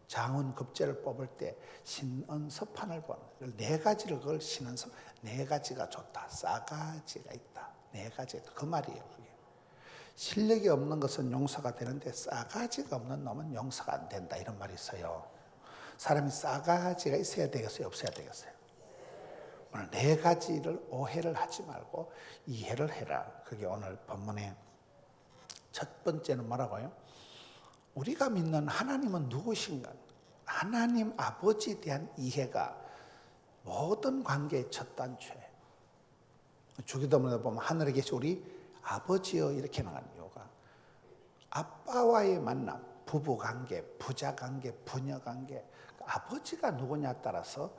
장운급제를 뽑을 때 신은서판을 보는 네 가지를 그걸 신은서 네 가지가 좋다. 싸가지가 있다. 네 가지가 있다. 그 말이에요. 그게. 실력이 없는 것은 용서가 되는데 싸가지가 없는 놈은 용서가 안 된다. 이런 말이 있어요. 사람이 싸가지가 있어야 되겠어요? 없어야 되겠어요? 오늘 네 가지를 오해를 하지 말고 이해를 해라. 그게 오늘 본문의 첫 번째는 뭐라고요? 우리가 믿는 하나님은 누구신가? 하나님 아버지에 대한 이해가 모든 관계의 첫 단추예요. 주기도문에 보면 하늘에 계신 우리 아버지여 이렇게 나가는 이유가 아빠와의 만남, 부부관계, 부자관계, 부녀관계, 아버지가 누구냐에 따라서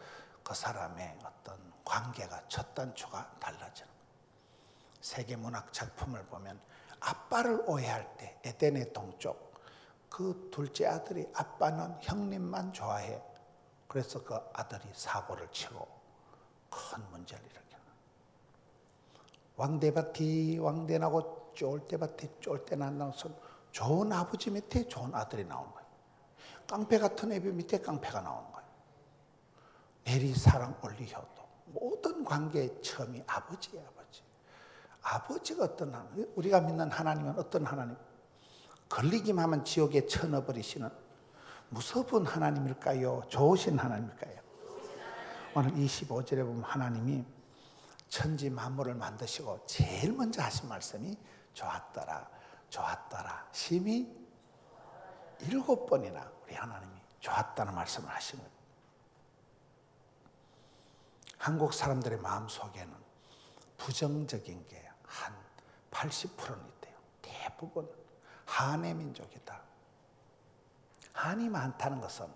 그 사람의 어떤 관계가 첫 단추가 달라지는 거예요. 세계문학 작품을 보면 아빠를 오해할 때 에덴의 동쪽 그 둘째 아들이 아빠는 형님만 좋아해. 그래서 그 아들이 사고를 치고 큰 문제를 일으켜요. 왕대밭이 왕대나고 쫄대밭이 쫄대난다는 것은 좋은 아버지 밑에 좋은 아들이 나오는 거예요. 깡패 같은 애비 밑에 깡패가 나오는 거예요. 내리사랑 올리효도 모든 관계의 처음이 아버지예요. 아버지. 아버지가 어떤 하나님? 우리가 믿는 하나님은 어떤 하나님? 걸리기만 하면 지옥에 쳐넣어버리시는 무서운 하나님일까요? 좋으신 하나님일까요? 오늘 25절에 보면 하나님이 천지 만물을 만드시고 제일 먼저 하신 말씀이 좋았더라 좋았더라 심히 7번이나 우리 하나님이 좋았다는 말씀을 하신 거예요. 한국 사람들의 마음속에는 부정적인 게 한 80%는 있대요. 대부분 한의 민족이다. 한이 많다는 것은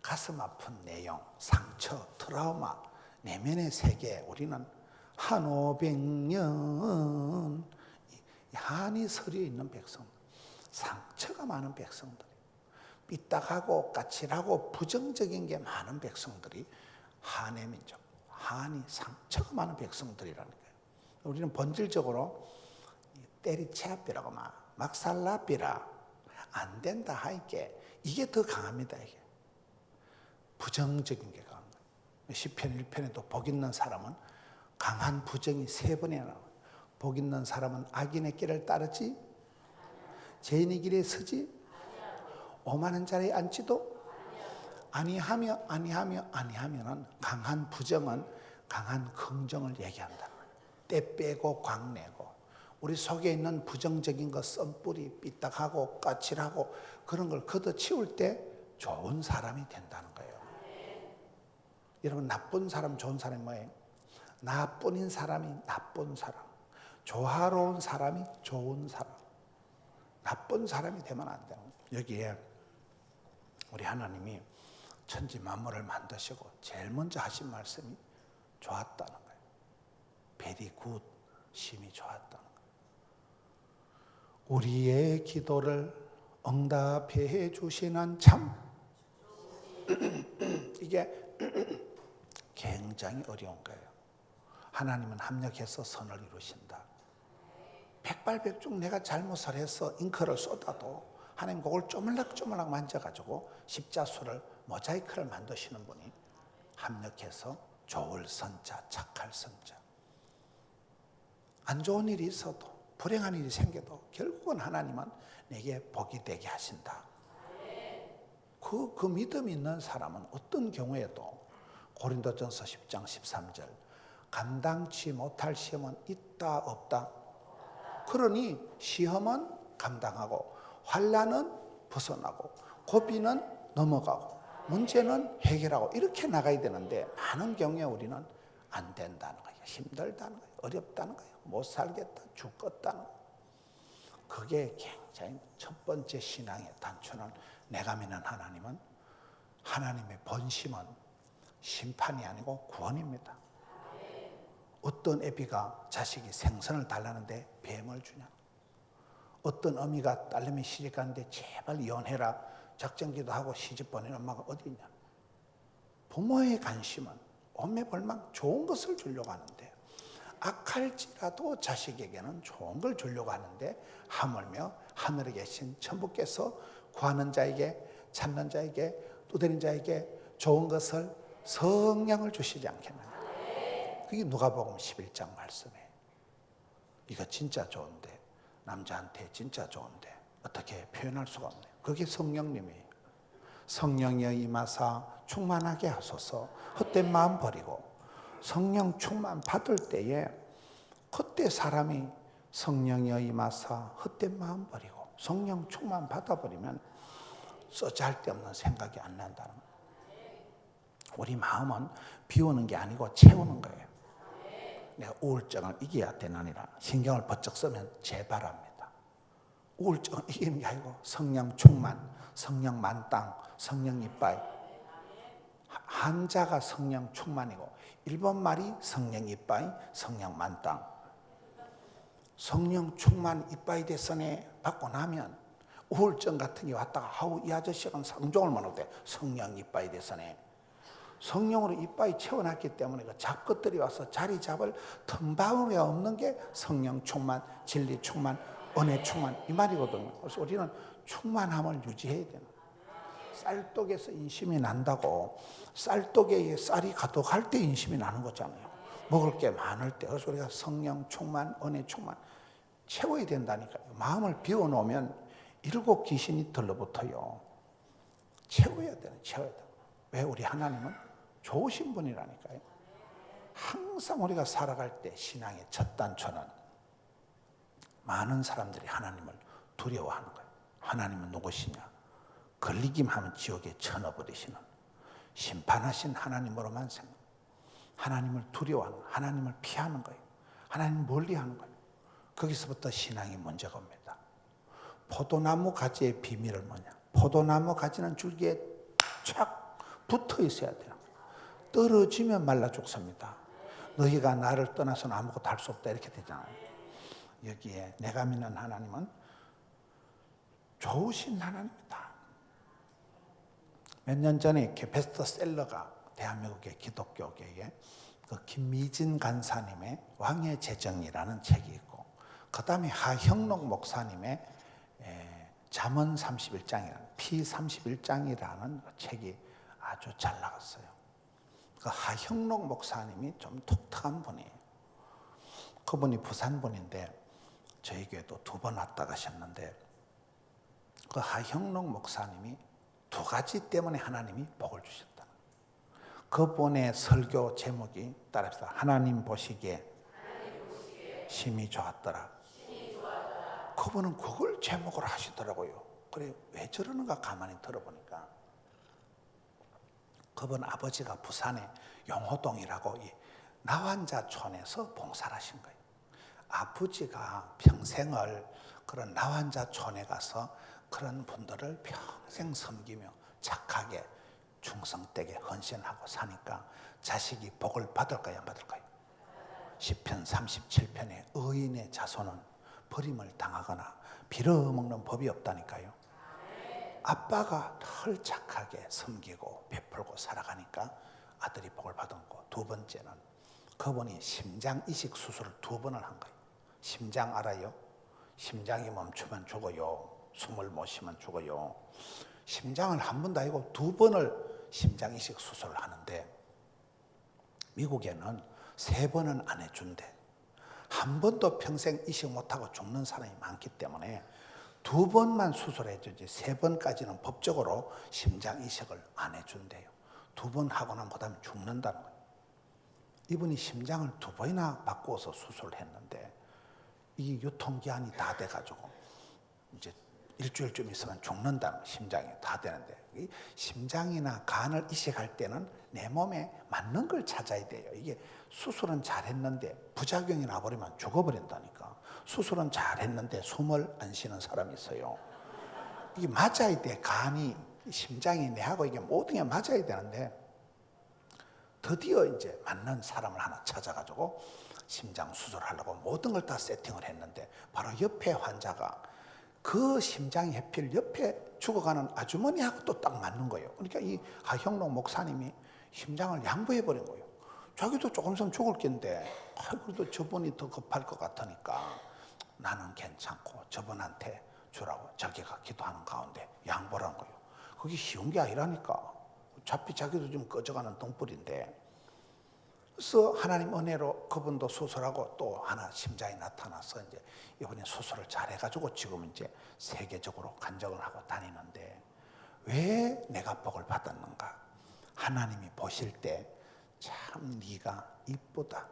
가슴 아픈 내용, 상처, 트라우마, 내면의 세계. 우리는 한 500년 한이 서려 있는 백성, 상처가 많은 백성들, 삐딱하고 까칠하고 부정적인 게 많은 백성들이 한의 민족, 한이 상처가 많은 백성들이라는 거예요. 우리는 본질적으로 때리채압비라고 막살라비라 안 된다 하니까 이게 더 강합니다. 이게 부정적인 게 강한 거예요. 시편 1편에도 복 있는 사람은 강한 부정이 3번이나 나와요. 복 있는 사람은 악인의 길을 따르지 죄인의 길에 서지 오만한 자리에 앉지도 아니하면은 강한 부정은 강한 긍정을 얘기한다. 때 빼고 광내고 우리 속에 있는 부정적인 것, 썬뿌리, 삐딱하고 까칠하고 그런 걸 걷어치울 때 좋은 사람이 된다는 거예요. 여러분 나쁜 사람, 좋은 사람이 뭐예요? 나뿐인 사람이 나쁜 사람, 조화로운 사람이 좋은 사람, 나쁜 사람이 되면 안 되는 거예요. 여기에 우리 하나님이 천지 만물을 만드시고 제일 먼저 하신 말씀이 좋았다는 거예요. very good, 심히 좋았다는 거예요. 우리의 기도를 응답해 주시는 참 이게 굉장히 어려운 거예요. 하나님은 합력해서 선을 이루신다. 백발백중 내가 잘못을 해서 잉크를 쏟아도 하나님 그걸 쪼물락쪼물락 만져가지고 십자수를 모자이크를 만드시는 분이 합력해서 좋을 선자, 착할 선자. 안 좋은 일이 있어도 불행한 일이 생겨도 결국은 하나님은 내게 복이 되게 하신다. 그 믿음이 있는 사람은 어떤 경우에도 고린도전서 10장 13절 감당치 못할 시험은 있다 없다. 그러니 시험은 감당하고 환난은 벗어나고 고비는 넘어가고 문제는 해결하고 이렇게 나가야 되는데 많은 경우에 우리는 안 된다는 거예요. 힘들다는 거예요. 어렵다는 거예요. 못 살겠다. 죽겠다는 거예요. 그게 굉장히 첫 번째 신앙의 단초는 내가 믿는 하나님은 하나님의 본심은 심판이 아니고 구원입니다. 어떤 애비가 자식이 생선을 달라는데 뱀을 주냐? 어떤 어미가 딸내미 시집가는데 제발 이혼해라 작정기도 하고 시집 보내는 엄마가 어디 있냐? 부모의 관심은 오매벌망 좋은 것을 주려고 하는데 악할지라도 자식에게는 좋은 걸 주려고 하는데 하물며 하늘에 계신 천부께서 구하는 자에게 찾는 자에게 또 되는 자에게 좋은 것을 성령을 주시지 않겠느냐. 그게 누가복음 11장 말씀이에요. 이거 진짜 좋은데, 남자한테 진짜 좋은데 어떻게 표현할 수가 없네요. 그게 성령님이에요. 성령이여 임하사 충만하게 하소서. 헛된 마음 버리고 성령 충만 받을 때에, 그때 사람이 성령이여 임하사 헛된 마음 버리고 성령 충만 받아버리면 쓰잘데없는 생각이 안 난다는 거예요. 우리 마음은 비우는 게 아니고 채우는 거예요. 내가 우울증을 이겨야 되느니라 신경을 번쩍 쓰면 재발합니다. 우울증을 이기는 게 아니고 성령 충만, 성령 만땅, 성령 이빠이. 한자가 성령 충만이고 일본 말이 성령 이빠이, 성령 만땅. 성령 충만 이빠이 대선에 받고 나면 우울증 같은 게 왔다가 아우 이 아저씨는 상종을 못하대. 성령 이빠이 대선에 성령으로 이빠이 채워놨기 때문에 그 잡것들이 와서 자리 잡을 틈바움이 없는 게 성령 충만, 진리 충만, 은혜 충만 이 말이거든요. 그래서 우리는 충만함을 유지해야 되는 거예요. 쌀독에서 인심이 난다고, 쌀독에 쌀이 가득할 때 인심이 나는 거잖아요. 먹을 게 많을 때. 그래서 우리가 성령 충만, 은혜 충만 채워야 된다니까요. 마음을 비워놓으면 7 귀신이 들러붙어요. 채워야 되는, 채워야 돼. 왜? 우리 하나님은 좋으신 분이라니까요. 항상 우리가 살아갈 때 신앙의 첫 단초는 많은 사람들이 하나님을 두려워하는 거예요. 하나님은 누구시냐? 걸리기만 하면 지옥에 쳐넣어버리시는 심판하신 하나님으로만 생각. 하나님을 두려워하는 거예요. 하나님을 피하는 거예요. 하나님을 멀리하는 거예요. 거기서부터 신앙이 문제가 옵니다. 포도나무 가지의 비밀은 뭐냐? 포도나무 가지는 줄기에 착 붙어 있어야 돼요. 떨어지면 말라 죽습니다. 너희가 나를 떠나서는 아무것도 할 수 없다 이렇게 되잖아요. 여기에 내가 믿는 하나님은 좋으신 하나님이다. 몇 년 전에 이렇게 베스트셀러가 대한민국의 기독교계에 그 김미진 간사님의 왕의 제정이라는 책이 있고, 그 다음에 하형록 목사님의 잠언 31장이라는 P31장이라는 책이 아주 잘 나갔어요. 그 하형록 목사님이 좀 독특한 분이에요. 그분이 부산분인데 저희 교회도 2번 왔다 가셨는데, 그 하형록 목사님이 2가지 때문에 하나님이 복을 주셨다. 그분의 설교 제목이 따라합시다. 하나님 보시기에 심히 좋았더라. 그분은 그걸 제목으로 하시더라고요. 그래, 왜 저러는가 가만히 들어보니까 그분 아버지가 부산의 용호동이라고 이 나환자촌에서 봉사를 하신 거예요. 아버지가 평생을 그런 나환자촌에 가서 그런 분들을 평생 섬기며 착하게 충성되게 헌신하고 사니까 자식이 복을 받을까요, 안 받을까요? 시편 37편에 의인의 자손은 버림을 당하거나 빌어먹는 법이 없다니까요. 아빠가 늘 착하게 섬기고 베풀고 살아가니까 아들이 복을 받은 거. 2번째는 그분이 심장 이식 수술을 2번을 한 거예요. 심장 알아요? 심장이 멈추면 죽어요. 숨을 못 쉬면 죽어요. 심장을 한 번도 아니고 2번을 심장 이식 수술을 하는데 미국에는 3번은 안 해준대. 한 번도 평생 이식 못하고 죽는 사람이 많기 때문에 2번만 수술해 주지 3번까지는 법적으로 심장 이식을 안 해준대요. 2번 하고 나면 그다음에 죽는다는 거예요. 이분이 심장을 2번이나 바꾸어서 수술을 했는데 이 유통기한이 다 돼가지고 이제 일주일쯤 있으면 죽는다는 거예요. 심장이 다 되는데, 이 심장이나 간을 이식할 때는 내 몸에 맞는 걸 찾아야 돼요. 이게 수술은 잘했는데 부작용이 나버리면 죽어버린다니까. 수술은 잘했는데 숨을 안 쉬는 사람이 있어요. 이게 맞아야 돼. 간이, 심장이 내하고 이게 모든 게 맞아야 되는데 드디어 이제 맞는 사람을 하나 찾아가지고 심장 수술하려고 모든 걸 다 세팅을 했는데 바로 옆에 환자가 그 심장이 하필 옆에 죽어가는 아주머니하고 또 딱 맞는 거예요. 그러니까 이 하형록 목사님이 심장을 양보해버린 거예요. 자기도 조금 있으면 죽을 겐데 그래도 저분이 더 급할 것 같으니까 나는 괜찮고 저분한테 주라고 자기가 기도하는 가운데 양보를 한 거예요. 그게 쉬운 게 아니라니까. 어차피 자기도 좀 꺼져가는 등불인데. 그래서 하나님 은혜로 그분도 수술하고 또 하나 심장이 나타나서 이제 이번에 수술을 잘 해가지고 지금 이제 세계적으로 간증을 하고 다니는데, 왜 내가 복을 받았는가? 하나님이 보실 때 참 네가 이쁘다,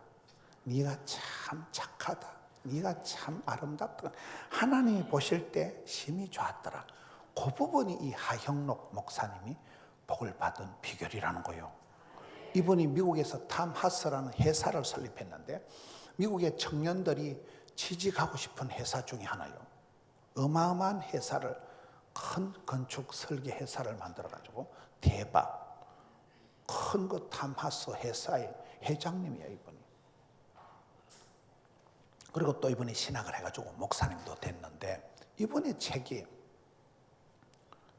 네가 참 착하다, 네가 참 아름답다. 하나님이 보실 때 심히 좋았더라. 그 부분이 이 하형록 목사님이 복을 받은 비결이라는 거예요. 이분이 미국에서 탐 하스라는 회사를 설립했는데, 미국의 청년들이 취직하고 싶은 회사 중에 하나요. 어마어마한 회사를, 큰 건축 설계 회사를 만들어가지고 대박 큰 그 탐하스 회사의 회장님이야 이분이. 그리고 또 이분이 신학을 해가지고 목사님도 됐는데, 이분의 책이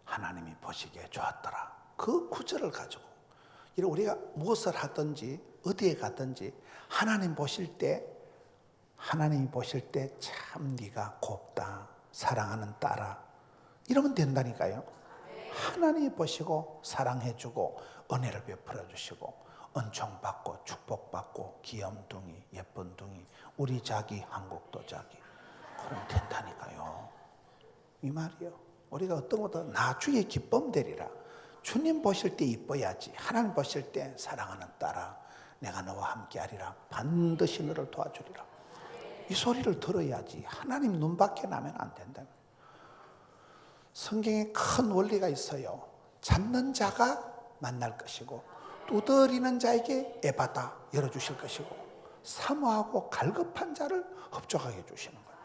하나님이 보시기에 좋았더라, 그 구절을 가지고 우리가 무엇을 하든지 어디에 가든지 하나님이 보실 때 참 네가 곱다, 사랑하는 딸아, 이러면 된다니까요. 하나님이 보시고 사랑해주고 은혜를 베풀어 주시고 은총 받고 축복 받고 귀염둥이 예쁜 둥이 우리 자기 한국도 자기, 그럼 된다니까요. 이 말이요. 우리가 어떤 것도 나중에 기쁨 되리라. 주님 보실 때 이뻐야지. 하나님 보실 때 사랑하는 딸아, 내가 너와 함께하리라, 반드시 너를 도와주리라. 이 소리를 들어야지. 하나님 눈 밖에 나면 안 된다. 성경에 큰 원리가 있어요. 찾는 자가 만날 것이고, 두드리는 자에게 에바다 열어주실 것이고, 사모하고 갈급한 자를 흡족하게 해주시는 거예요.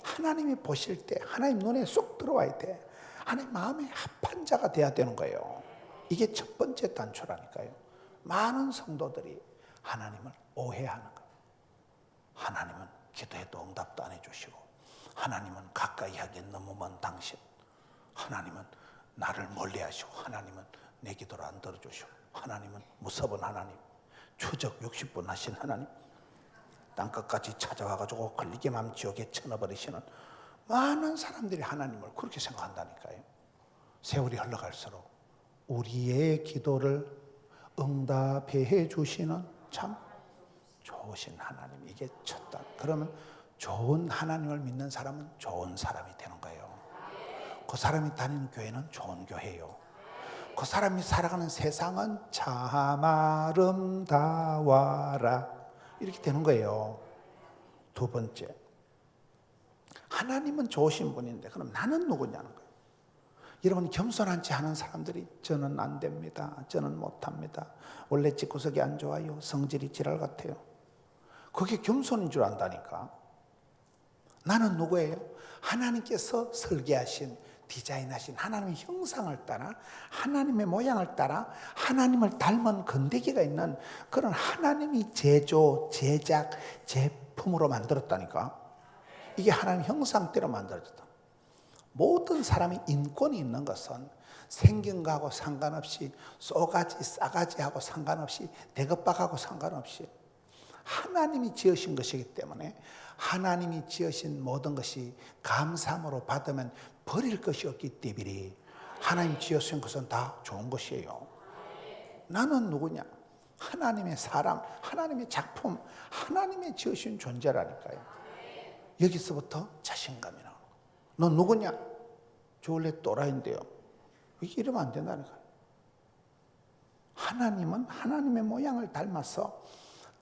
하나님이 보실 때 하나님 눈에 쏙 들어와야 돼. 하나님 마음에 합한 자가 돼야 되는 거예요. 이게 첫 번째 단초라니까요. 많은 성도들이 하나님을 오해하는 거예요. 하나님은 기도해도 응답도 안 해주시고, 하나님은 가까이 하기엔 너무 먼 당신, 하나님은 나를 멀리하시고, 하나님은 내 기도를 안 들어주시고, 하나님은 무섭은 하나님, 추적 60분 하신 하나님, 땅끝까지 찾아와가지고 걸리기만 지옥에 쳐넣어버리시는 많은 사람들이 하나님을 그렇게 생각한다니까요. 세월이 흘러갈수록 우리의 기도를 응답해 주시는 참 좋으신 하나님, 이게 첫 단. 그러면 좋은 하나님을 믿는 사람은 좋은 사람이 되는 거예요. 그 사람이 다니는 교회는 좋은 교회예요. 그 사람이 살아가는 세상은 참 아름다워라, 이렇게 되는 거예요. 두 번째, 하나님은 좋으신 분인데 그럼 나는 누구냐는 거예요. 여러분, 겸손한 체 하는 사람들이 저는 안 됩니다, 저는 못합니다, 원래 집구석이 안 좋아요, 성질이 지랄 같아요. 그게 겸손인 줄 안다니까. 나는 누구예요? 하나님께서 설계하신, 디자인하신 하나님의 형상을 따라, 하나님의 모양을 따라 하나님을 닮은 건데기가 있는 그런 하나님이 제조, 제작, 제품으로 만들었다니까. 이게 하나님 형상대로 만들어졌다. 모든 사람이 인권이 있는 것은 생긴 거하고 상관없이, 쏘가지 싸가지하고 상관없이, 대급박하고 상관없이 하나님이 지으신 것이기 때문에, 하나님이 지으신 모든 것이 감사함으로 받으면 버릴 것이 없기 때문에 하나님 지으신 것은 다 좋은 것이에요. 나는 누구냐? 하나님의 사람, 하나님의 작품, 하나님의 지으신 존재라니까요. 여기서부터 자신감이 나오는 거예요. 너 누구냐? 저 원래 또라이인데요. 이러면 안 된다니까요. 하나님은 하나님의 모양을 닮아서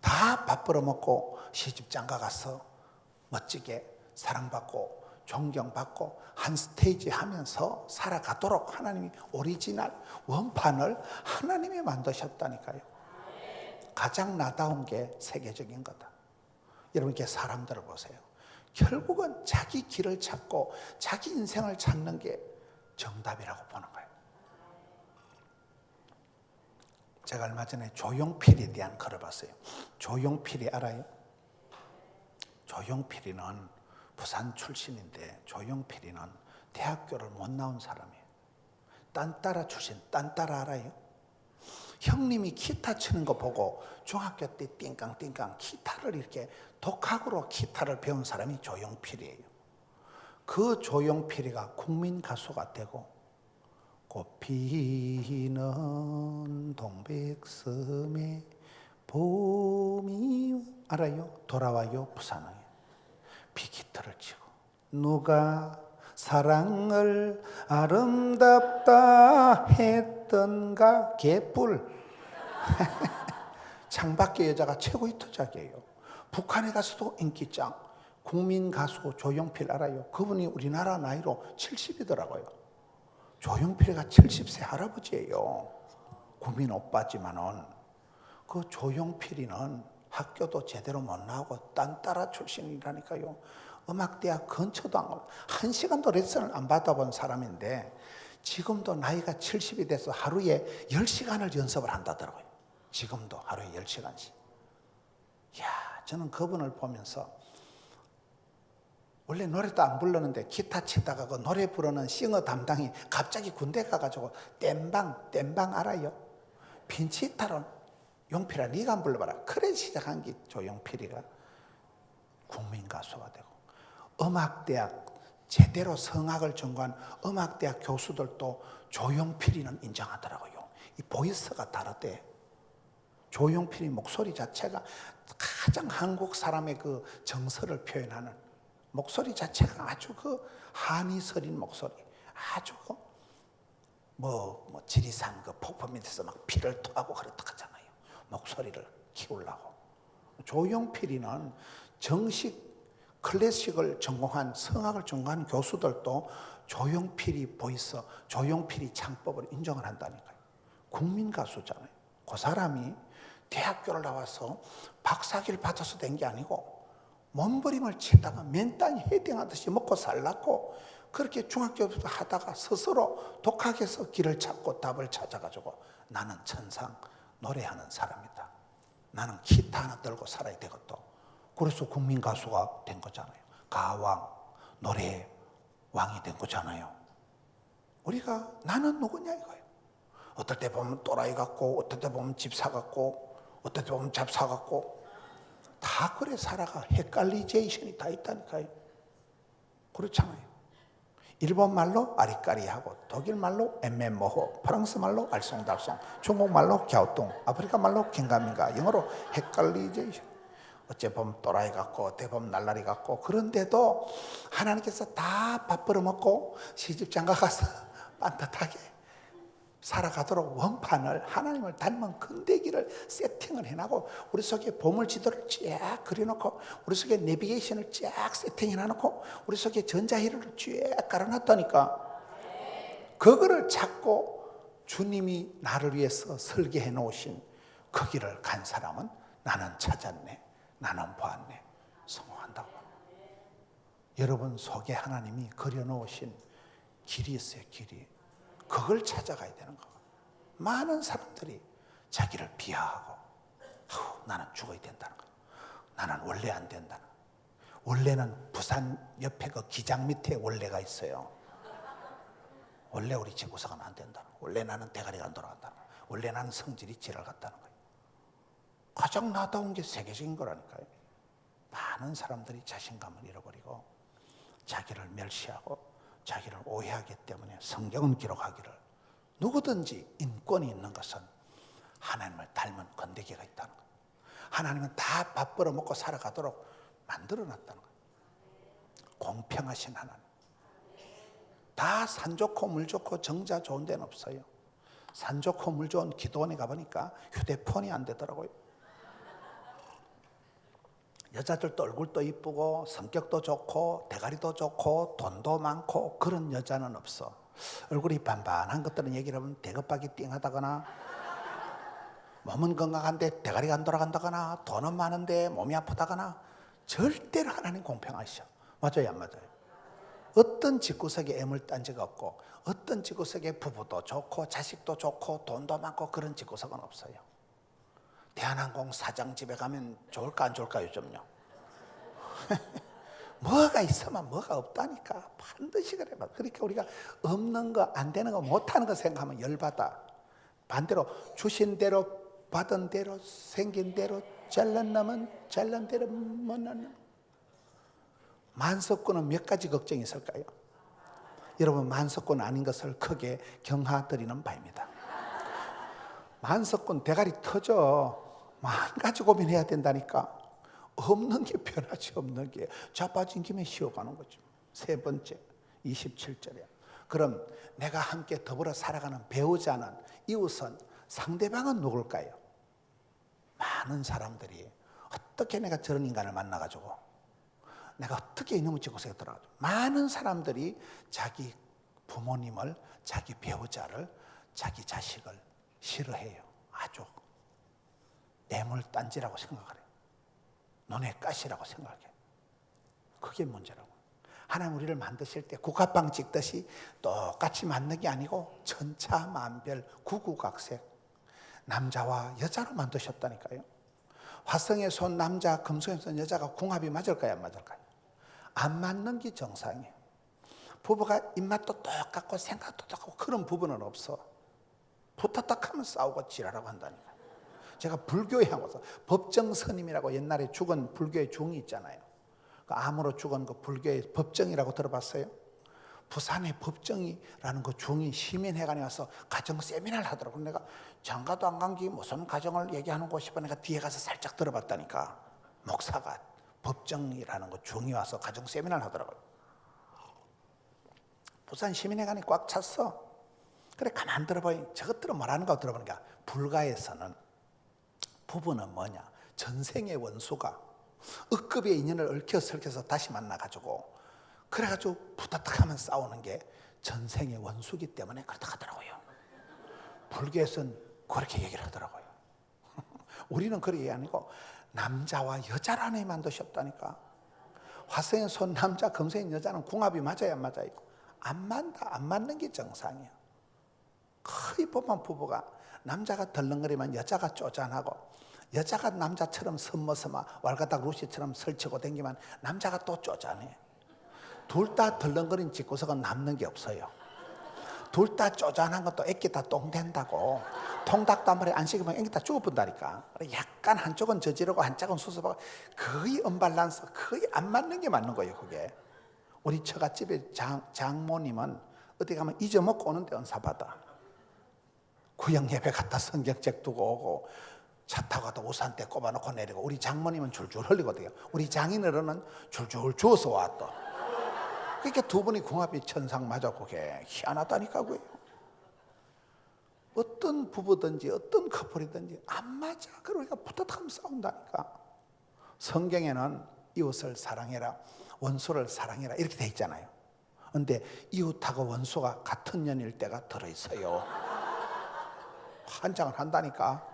다 밥 벌어먹고 시집장가 가서 멋지게 사랑받고 존경받고 한 스테이지 하면서 살아가도록 하나님이 오리지널 원판을 하나님이 만드셨다니까요. 가장 나다운 게 세계적인 거다. 여러분, 이렇게 사람들을 보세요. 결국은 자기 길을 찾고 자기 인생을 찾는 게 정답이라고 보는 거예요. 제가 얼마 전에 조용필에 대한 글을 봤어요. 조용필이 알아요? 조용필이는 부산 출신인데, 조용필이는 대학교를 못 나온 사람이에요. 딴따라 출신. 딴따라 알아요? 형님이 기타 치는 거 보고 중학교 때 띵깡띵깡 기타를 이렇게 독학으로 기타를 배운 사람이 조용필이에요. 그 조용필이가 국민 가수가 되고, 꽃피는 동백섬에 봄이 알아요? 돌아와요 부산항에 비기트를 치고 누가 사랑을 아름답다 했던가 개뿔 창밖의 여자가 최고의 토작이에요. 북한에 가서도 인기짱 국민 가수 조용필 알아요? 그분이 우리나라 나이로 70이더라고요. 조용필이가 70세 할아버지예요. 국민 오빠지만은 그 조용필이는 학교도 제대로 못 나오고 딴따라 출신이라니까요. 음악대학 근처도 안 가고 1시간도 레슨을 안 받아본 사람인데 지금도 나이가 70이 돼서 하루에 10시간을 연습을 한다더라고요. 지금도 하루에 10시간씩. 이야, 저는 그분을 보면서 원래 노래도 안 부르는데 기타 치다가 그 노래 부르는 싱어 담당이 갑자기 군대 가가지고 땜방 알아요? 빈치타론 용필아 네가 안 불러봐라. 그래 시작한 게 조용필이가 국민 가수가 되고 음악대학 제대로 성악을 전공한 음악대학 교수들도 조용필이는 인정하더라고요. 이 보이스가 다르대. 조용필이 목소리 자체가 가장 한국 사람의 그 정서를 표현하는 목소리 자체가 아주 그 한이 서린 목소리, 아주 지리산 그 폭포 밑에서 막 피를 토하고 그렇다 하잖아요. 목소리를 키우려고. 조용필이는 정식 클래식을 전공한 성악을 전공한 교수들도 조용필이 보이스, 조용필이 창법을 인정을 한다니까요. 국민 가수잖아요. 그 사람이 대학교를 나와서 박사학위를 받아서 된 게 아니고 몸부림을 치다가 맨땅에 헤딩하듯이 먹고 살랐고 그렇게 중학교부터 하다가 스스로 독학해서 길을 찾고 답을 찾아가지고 나는 천상 노래하는 사람이다. 나는 기타 하나 들고 살아야 되겠다. 그래서 국민 가수가 된 거잖아요. 가왕, 노래 왕이 된 거잖아요. 우리가 나는 누구냐 이거예요. 어떨 때 보면 또라이 같고 어떨 때 보면 집사 같고 어떨 때 보면 잡사 같고 다 그래 살아가. 헷갈리제이션이 다 있다니까요. 그렇잖아요. 일본 말로 아리까리하고 독일 말로 엠멘모호, 프랑스 말로 알쏭달쏭, 중국 말로 갸우뚱, 아프리카 말로 긴가민가, 영어로 헷갈리제이션. 어째 보면 또라이 같고 어째 보면 날라리 같고 그런데도 하나님께서 다 밥 벌어먹고 시집장가 가서 반듯하게 살아가도록 원판을 하나님을 닮은 건데기를 세팅을 해놓고 우리 속에 보물지도를 쫙 그려놓고 우리 속에 내비게이션을 쫙 세팅해놓고 우리 속에 전자회로를 쫙 깔아놨다니까. 그거를 찾고 주님이 나를 위해서 설계해 놓으신 그 길을 간 사람은 나는 찾았네, 나는 보았네, 성공한다고. 여러분 속에 하나님이 그려놓으신 길이 있어요. 길이. 그걸 찾아가야 되는 거. 많은 사람들이 자기를 비하하고 나는 죽어야 된다는 거. 나는 원래 안 된다는 거. 원래는 부산 옆에 그 기장 밑에 원래가 있어요. 원래 우리 지구상은 안 된다는 거. 원래 나는 대가리가 안 돌아간다는 거. 원래 나는 성질이 지랄 같다는 거예요. 가장 나다운 게 세계적인 거라니까요. 많은 사람들이 자신감을 잃어버리고 자기를 멸시하고 자기를 오해하기 때문에 성경은 기록하기를 누구든지 인권이 있는 것은 하나님을 닮은 건데기가 있다는 거예요. 하나님은 다 밥 벌어먹고 살아가도록 만들어놨다는 거예요. 공평하신 하나님. 다 산 좋고 물 좋고 정자 좋은 데는 없어요. 산 좋고 물 좋은 기도원에 가보니까 휴대폰이 안 되더라고요. 여자들도 얼굴도 이쁘고 성격도 좋고 대가리도 좋고 돈도 많고 그런 여자는 없어. 얼굴이 반반한 것들은 얘기를 하면 대급박이 띵하다거나 몸은 건강한데 대가리가 안 돌아간다거나 돈은 많은데 몸이 아프다거나 절대로 하나님 공평하셔. 맞아요 안 맞아요? 어떤 집구석에 애물 딴 적 없고 어떤 집구석에 부부도 좋고 자식도 좋고 돈도 많고 그런 집구석은 없어요. 대한항공 사장 집에 가면 좋을까 안 좋을까 요즘요? 뭐가 있으면 뭐가 없다니까. 반드시 그래. 그러니까 우리가 없는 거 안 되는 거 못하는 거 생각하면 열받아. 반대로 주신 대로 받은 대로 생긴 대로 잘난 놈은 잘난 대로 못난 놈. 만석군은 몇 가지 걱정이 있을까요? 여러분 만석군 아닌 것을 크게 경하드리는 바입니다. 만석군 대가리 터져. 만 가지 고민해야 된다니까. 없는 게 변하지, 없는 게. 자빠진 김에 쉬어가는 거죠. 세 번째, 27절에. 그럼 내가 함께 더불어 살아가는 배우자는, 이웃은, 상대방은 누굴까요? 많은 사람들이 어떻게 내가 저런 인간을 만나가지고 내가 어떻게 이놈의 집구석에 들어가지고, 많은 사람들이 자기 부모님을, 자기 배우자를, 자기 자식을 싫어해요. 아주 애물단지라고 생각을 해요. 눈에 가시라고 생각해요. 그게 문제라고. 하나님 우리를 만드실 때 국화빵 찍듯이 똑같이 만든 게 아니고 천차만별 구구각색 남자와 여자로 만드셨다니까요. 화성에서 온 남자, 금성에서 온 여자가 궁합이 맞을까요, 안 맞을까요? 안 맞는 게 정상이에요. 부부가 입맛도 똑같고 생각도 똑같고 그런 부부는 없어. 붙었다 하면 싸우고 지랄하고 한다니까요. 제가 불교에 하고서 법정스님이라고 옛날에 죽은 불교의 종이 있잖아요. 그 암으로 죽은 그 불교의 법정이라고 들어봤어요? 부산의 법정이라는 그 종이 시민회관에 와서 가정 세미나를 하더라고. 내가 장가도 안 간 게 무슨 가정을 얘기하는 곳이 싶어 내가 뒤에 가서 살짝 들어봤다니까. 목사가 법정이라는 그 종이 와서 가정 세미나를 하더라고요. 부산 시민회관이 꽉 찼어. 그래 가만 들어보니 저것들은 뭐라는가 들어보니까, 불가에서는 부부는 뭐냐, 전생의 원수가 억급의 인연을 얽혀서 다시 만나가지고 그래가지고 부다닥하면 싸우는 게 전생의 원수기 때문에 그렇다 하더라고요. 불교에서는 그렇게 얘기를 하더라고요. 우리는 그렇게 얘기 아니고 남자와 여자를 하나님 만드셨다니까. 화성에서 온 남자, 금성의 여자는 궁합이 맞아야 안 맞아요? 안 맞다. 안 맞는 게 정상이야. 거의 보면 부부가 남자가 덜렁거리면 여자가 쪼잔하고, 여자가 남자처럼 섬머섬아 왈가닥 루시처럼 설치고 댕기면 남자가 또 쪼잔해. 둘 다 덜렁거린 집구석은 남는 게 없어요. 둘 다 쪼잔한 것도 애기 다 똥 된다고. 통닭도 한 마리 안 식으면 애기 다 죽어본다니까. 약간 한쪽은 저지르고 한쪽은 수습하고 거의 언밸런스, 거의 안 맞는 게 맞는 거예요. 그게 우리 처갓집의 장모님은 어디 가면 잊어먹고 오는데 은사받아. 구역 예배 갔다 성경책 두고 오고, 차 타고 가다 우산대 꼽아놓고 내리고. 우리 장모님은 줄줄 흘리거든요. 우리 장인어른은 줄줄 주워서 왔다. 그러니까 두 분이 궁합이 천상맞아. 그게 희한하다니까. 그게 어떤 부부든지 어떤 커플이든지 안 맞아. 그러니까 붙어타면 싸운다니까. 성경에는 이웃을 사랑해라, 원수를 사랑해라 이렇게 돼 있잖아요. 그런데 이웃하고 원수가 같은 년일 때가 들어있어요. 환장을 한다니까.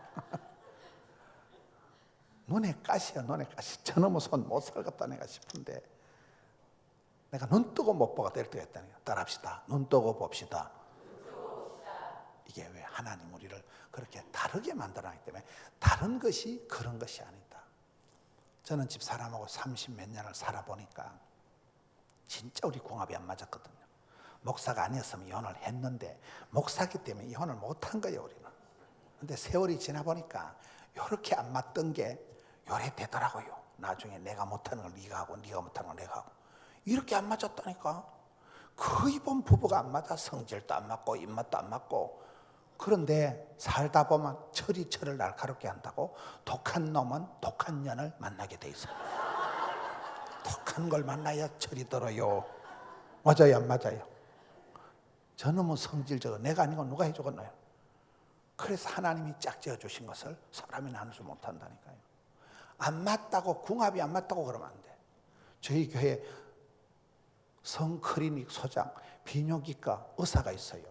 눈에 가시야, 눈에 가시. 저놈의 손 못 살겠다 내가 싶은데, 내가 눈 뜨고 못 보고 될 때가 있다니까. 따라합시다. 눈 뜨고 봅시다. 이게 왜 하나님 우리를 그렇게 다르게 만들어놨기 때문에. 다른 것이 그런 것이 아니다. 저는 집사람하고 30 몇 년을 살아보니까 진짜 우리 궁합이 안 맞았거든요. 목사가 아니었으면 이혼을 했는데 목사기 때문에 이혼을 못한 거예요, 우리는. 근데 세월이 지나보니까 이렇게 안 맞던 게 요래 되더라고요. 나중에 내가 못하는 걸 네가 하고 네가 못하는 걸 내가 하고 이렇게 안 맞았다니까. 거의 본 부부가 안 맞아. 성질도 안 맞고 입맛도 안 맞고. 그런데 살다 보면 철이 철을 날카롭게 한다고 독한 놈은 독한 년을 만나게 돼 있어요. 독한 걸 만나야 철이 들어요. 맞아요, 안 맞아요? 저놈은 성질적으로 내가 아니고 누가 해주겠나요? 그래서 하나님이 짝지어 주신 것을 사람이 나누지 못한다니까요. 안 맞다고, 궁합이 안 맞다고 그러면 안 돼. 저희 교회 성클리닉 소장, 비뇨기과 의사가 있어요.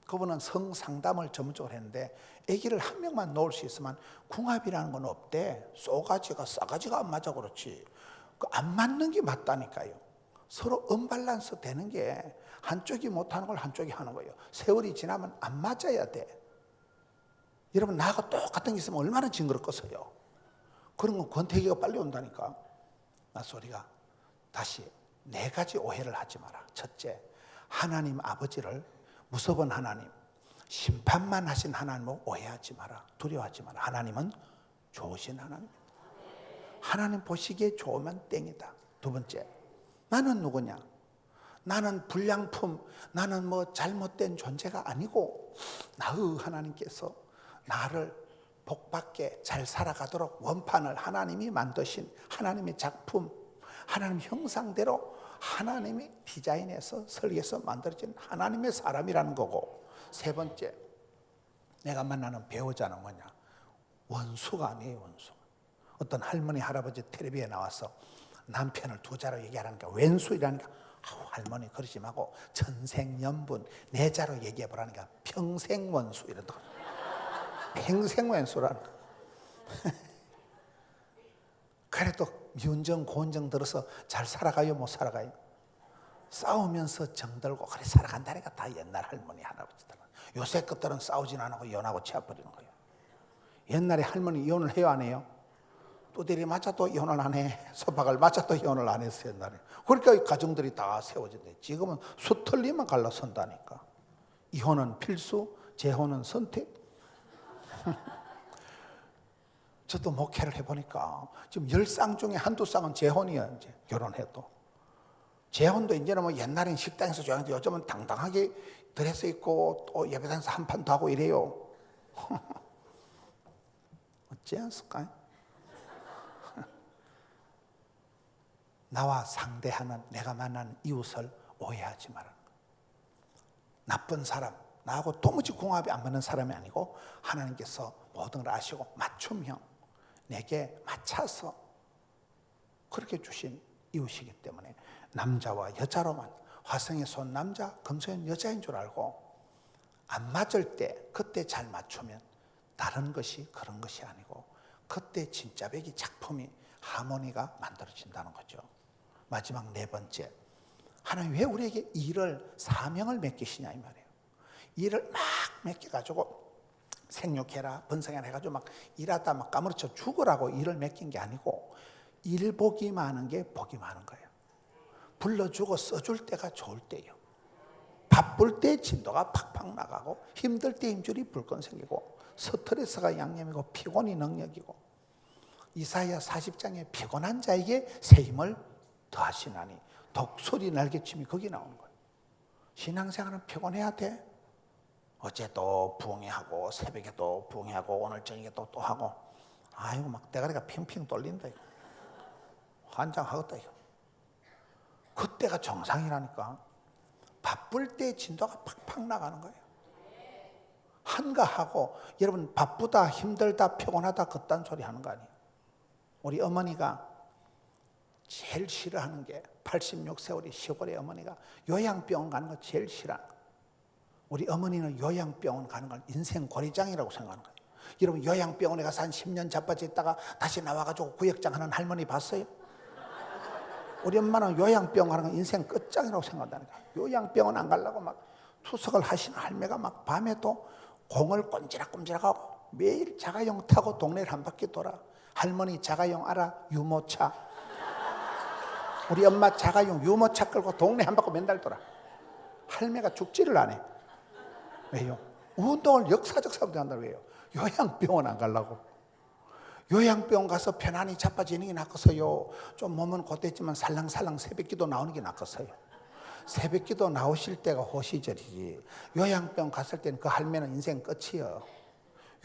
그분은 성상담을 전문적으로 했는데 아기를 한 명만 놓을 수 있으면 궁합이라는 건 없대. 싸가지가 안 맞아. 그렇지. 안 맞는 게 맞다니까요. 서로 언밸런스 되는 게, 한쪽이 못하는 걸 한쪽이 하는 거예요. 세월이 지나면 안 맞아야 돼. 여러분, 나하고 똑같은 게 있으면 얼마나 징그럽겠어요. 그런 건 권태기가 빨리 온다니까. 그래서 우리가 다시 4가지 오해를 하지 마라. 첫째, 하나님 아버지를, 무서운 하나님, 심판만 하신 하나님을 오해하지 마라. 두려워하지 마라. 하나님은 좋으신 하나님입니다. 하나님 보시기에 좋으면 땡이다. 두 번째, 나는 누구냐? 나는 불량품, 나는 뭐 잘못된 존재가 아니고 나의 하나님께서 나를 복받게 잘 살아가도록 원판을 하나님이 만드신 하나님의 작품, 하나님 형상대로 하나님이 디자인해서 설계해서 만들어진 하나님의 사람이라는 거고, 세 번째, 내가 만나는 배우자는 뭐냐? 원수가 아니에요. 원수. 어떤 할머니 할아버지 텔레비에 나와서 남편을 두 자로 얘기하라니까 왼수이라니까, 할머니 그러지 말고 천생연분 네 자로 얘기해 보라니까 평생 원수 이런다. 평생 원수라니까. 그래도 미운정 고운정 들어서 잘 살아가요, 못 살아가요? 싸우면서 정들고 그래 살아간다니까. 다 옛날 할머니 할아버지들은. 요새 것들은 싸우진 않고 이혼하고 치워버리는 거예요. 옛날에 할머니 이혼을 해요, 안 해요? 두드리 맞아도 이혼을 안 해. 소박을 맞아도 이혼을 안 했어요, 옛날에. 그러니까 가정들이 다 세워진대. 지금은 수틀리만 갈라선다니까. 이혼은 필수, 재혼은 선택. 저도 목회를 해보니까 지금 10쌍 중에 한두 쌍은 재혼이에요. 이제 결혼해도. 재혼도 이제는 뭐 옛날엔 식당에서 좋아하는데 요즘은 당당하게 드레스 입고 또 예배당에서 한 판 더 하고 이래요. 어찌 않을까요? 나와 상대하는, 내가 만난 이웃을 오해하지 말아라. 나쁜 사람, 나하고 도무지 궁합이 안 맞는 사람이 아니고 하나님께서 모든 걸 아시고 맞춤형, 내게 맞춰서 그렇게 주신 이웃이기 때문에 남자와 여자로만, 화성에서 온 남자, 금성에 온 여자인 줄 알고 안 맞을 때 그때 잘 맞추면 다른 것이 그런 것이 아니고 그때 진짜 배기 작품이 하모니가 만들어진다는 거죠. 마지막 네 번째, 하나님 왜 우리에게 일을, 사명을 맡기시냐 이 말이에요. 일을 막 맡겨가지고 생육해라 번성해라 해가지고 막 일하다 막 까무러쳐 죽으라고 일을 맡긴 게 아니고, 일복이 많은 게 복이 많은 거예요. 불러주고 써줄 때가 좋을 때예요. 바쁠 때 진도가 팍팍 나가고 힘들 때 힘줄이 불끈 생기고 스트레스가 양념이고 피곤이 능력이고, 이사야 40장에 피곤한 자에게 새 힘을 더하시나니, 독수리 날개침이 거기 나오는 거예요. 신앙생활은 피곤해야 돼. 어제 또 부흥회하고 새벽에 또 부흥회하고 오늘 저녁에 또 하고, 아이고 막 대가리가 핑핑 떨린다 이거. 환장하겠다 이거. 그때가 정상이라니까. 바쁠 때 진도가 팍팍 나가는 거예요. 한가하고, 여러분 바쁘다 힘들다 피곤하다 그딴 소리 하는 거 아니에요. 우리 어머니가 제일 싫어하는 게 86세월이 시골의 어머니가 요양병원 가는 거 제일 싫어하는 거예요. 우리 어머니는 요양병원 가는 걸 인생 고리장이라고 생각하는 거예요. 여러분 요양병원에 가서 한 10년 자빠져 있다가 다시 나와가지고 구역장 하는 할머니 봤어요? 우리 엄마는 요양병원 가는 건 인생 끝장이라고 생각한다니까. 요양병원 안 가려고 막 투석을 하시는 할매가 막 밤에도 공을 꼼지락꼼지락하고 매일 자가용 타고 동네를 한 바퀴 돌아. 할머니 자가용 알아? 유모차. 우리 엄마 자가용 유모차 끌고 동네 한 바퀴 맨날 돌아. 할매가 죽지를 않아. 왜요? 운동을 역사적 사람도 한다고. 왜요? 요양병원 안 가려고. 요양병원 가서 편안히 자빠지는 게 낫겠어요. 좀 몸은 곧됐지만 살랑살랑 새벽기도 나오는 게 낫겠어요. 새벽기도 나오실 때가 호시절이지. 요양병원 갔을 때는 그 할매는 인생 끝이요.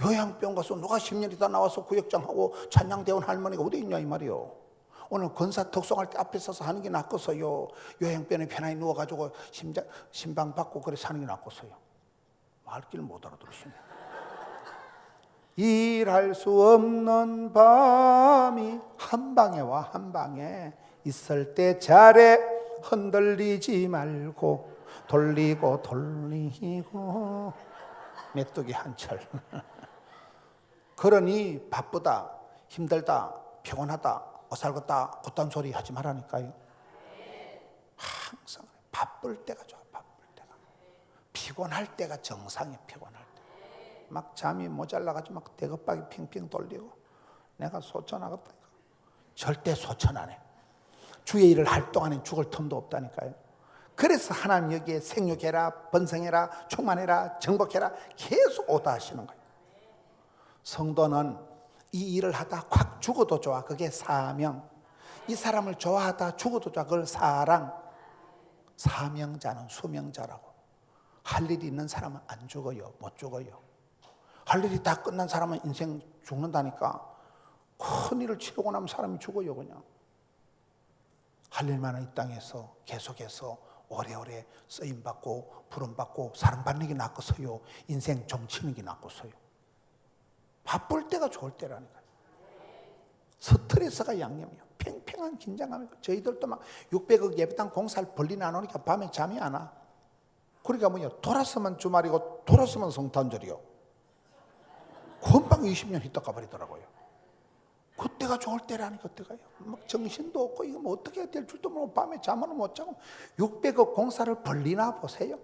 요양병원 가서 누가 10년 있다 나와서 구역장하고 찬양대원 할머니가 어디 있냐 이 말이요. 오늘 권사 특송할 때 앞에 서서 하는 게 낫겠어요. 요양병원에 편안히 누워가지고 심방 받고 그래 사는 게 낫겠어요. 말귀를 못 알아들으시네. 일할 수 없는 밤이 한 방에 와. 한 방에 있을 때 잘해. 흔들리지 말고 돌리고 돌리고 메뚜기 한철. 그러니 바쁘다 힘들다 피곤하다 어살겠다 그딴 소리 하지 말라니까요. 항상 바쁠 때가 좋아. 바쁠 때가. 피곤할 때가 정상이야. 피곤할 때 막 잠이 모자라가지고 막 대급박이 핑핑 돌리고 내가 소천하겠다. 절대 소천 안 해. 주의 일을 할 동안엔 죽을 틈도 없다니까요. 그래서 하나님 여기에 생육해라 번성해라 충만해라 정복해라 계속 오다 하시는 거예요. 성도는 이 일을 하다 확 죽어도 좋아. 그게 사명. 이 사람을 좋아하다 죽어도 좋아. 그걸 사랑. 사명자는 수명자라고. 할 일이 있는 사람은 안 죽어요. 못 죽어요. 할 일이 다 끝난 사람은 인생 죽는다니까. 큰 일을 치르고 나면 사람이 죽어요 그냥. 할 일만은 이 땅에서 계속해서 오래오래 쓰임받고 부름받고 사랑받는 게 낫고서요. 인생 정치는 게 낫고서요. 바쁠 때가 좋을 때라니까요. 스트레스가 양념이요. 팽팽한 긴장감이. 저희들도 막 600억 예배당 공사를 벌리 안 오니까 밤에 잠이 안 와. 그러니까 뭐냐, 돌았으면 주말이고 돌았으면 성탄절이요. 금방 20년 있다 가버리더라고요. 그때가 좋을 때라니. 그때가요. 막 정신도 없고 이거 뭐 어떻게 해야 될 줄도 모르고 밤에 잠을 못 자고 600억 공사를 벌리나 보세요.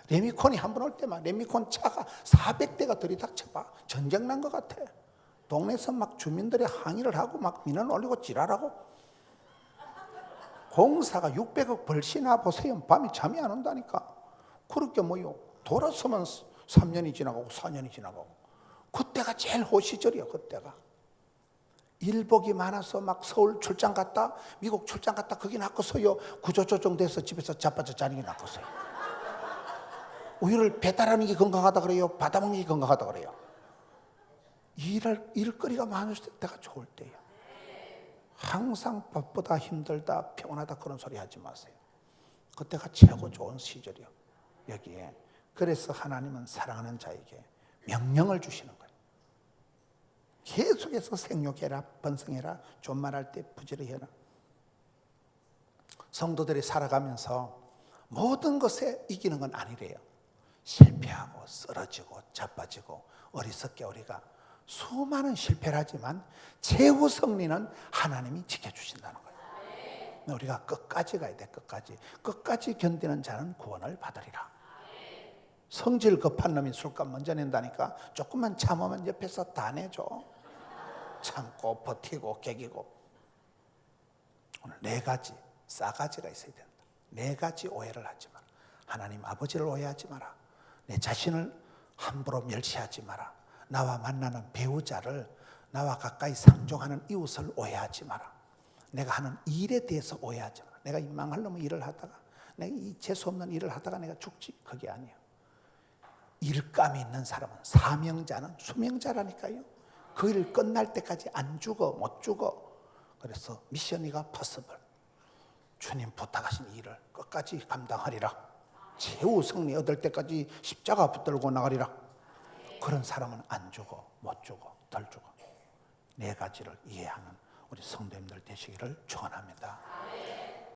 레미콘이 한 번 올 때만 레미콘 차가 400대가 들이닥쳐봐. 전쟁 난 것 같아. 동네에서 막 주민들이 항의를 하고 막 민원 올리고 지랄하고. 공사가 600억 벌시나 보세요. 밤에 잠이 안 온다니까. 그렇게 뭐요. 돌아서면 3년이 지나가고 4년이 지나가고. 그때가 제일 호시절이야. 그때가. 일복이 많아서 막 서울 출장 갔다 미국 출장 갔다 거기 낫고서요. 구조조정돼서 집에서 자빠져 자는 게 낫고서요. 우유를 배달하는 게 건강하다 그래요. 받아먹는 게 건강하다 그래요. 일거리가 많을 때가 좋을 때예요. 항상 바쁘다 힘들다 피곤하다 그런 소리 하지 마세요. 그때가 최고 좋은 시절이요. 여기에. 그래서 하나님은 사랑하는 자에게 명령을 주시는 거예요. 계속해서 생육해라, 번성해라, 존말할 때 부지런해라. 성도들이 살아가면서 모든 것에 이기는 건 아니래요. 실패하고 쓰러지고 자빠지고 어리석게 우리가 수많은 실패를 하지만 최후 승리는 하나님이 지켜주신다는 거예요. 우리가 끝까지 가야 돼. 끝까지 견디는 자는 구원을 받으리라. 성질 급한 놈이 술값 먼저 낸다니까. 조금만 참으면 옆에서 다 내줘. 참고 버티고 개기고. 오늘 4가지 싸가지가 있어야 된다. 4가지 오해를 하지 마라. 하나님 아버지를 오해하지 마라. 내 자신을 함부로 멸시하지 마라. 나와 만나는 배우자를, 나와 가까이 상종하는 이웃을 오해하지 마라. 내가 하는 일에 대해서 오해하지 마라. 내가 이 망할 놈의 일을 하다가, 내가 이 재수없는 일을 하다가 내가 죽지. 그게 아니에요. 일감이 있는 사람은, 사명자는 수명자라니까요. 그 일 끝날 때까지 안 죽어, 못 죽어. 그래서 미션이가 퍼서블. 주님 부탁하신 일을 끝까지 감당하리라. 최후 승리 얻을 때까지 십자가 붙들고 나가리라. 그런 사람은 안 죽어, 못 죽어, 덜 죽어. 4가지를 이해하는 우리 성도님들 되시기를 축원합니다.